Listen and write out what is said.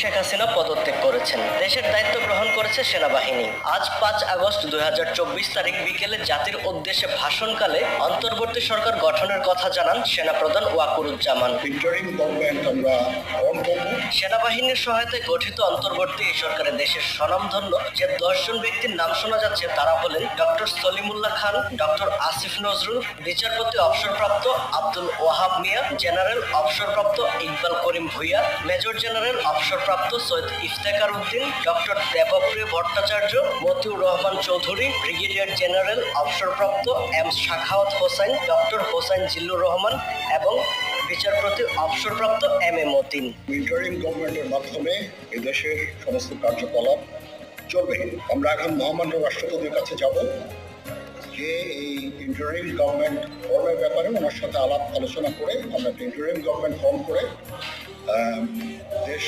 শেখ হাসিনা পদত্যাগ করেছেন। দেশের দায়িত্ব গ্রহণ করেছে সেনাবাহিনী। আজ 5 আগস্ট 2024 তারিখ বিকেলে জাতির উদ্দেশ্যে ভাষণকালে অন্তর্বর্তী সরকার গঠনের কথা জানান সেনাপ্রধান ওয়াকারুজ্জামান। সেনাবাহিনীর সহায়তায় গঠিত অন্তর্বর্তী এই সরকারে দেশের স্বনামধন্য যে 10 জন ব্যক্তির নাম শোনা যাচ্ছে তারা হলেন ডক্টর সলিমুল্লাহ খান, ডক্টর আসিফ নজরুল, বিচারপতি অবসরপ্রাপ্ত আব্দুল ওয়াহাব মিয়া, জেনারেল অবসরপ্রাপ্ত ইকবাল করিম ভূঁইয়া, মেজর জেনারেল অবসরপ্রাপ্ত Syed Iftekhar Uddin, doctor Debapriya Bhattacharya, Motiur Rahman Chowdhury, brigadier general অবসরপ্রাপ্ত এম শাখাওয়াত হোসেন, ডক্টর হোসেন জিল্লুর রহমান এবং বিচারপতি অবসরপ্রাপ্ত এম এ মতিন। ইন্টারিম গভর্নমেন্টের মাধ্যমে এই দেশের সমস্ত কার্যকলাপ চলবে। আমরা এখন মহামান্য রাষ্ট্রপতির কাছে যাব যে এই ইন্টারিম গভর্নমেন্ট ফর্মের ব্যাপারে ওনার সাথে আলাপ আলোচনা করে আমরা একটা ইন্টারিম গভর্নমেন্ট ফর্ম করে দেশ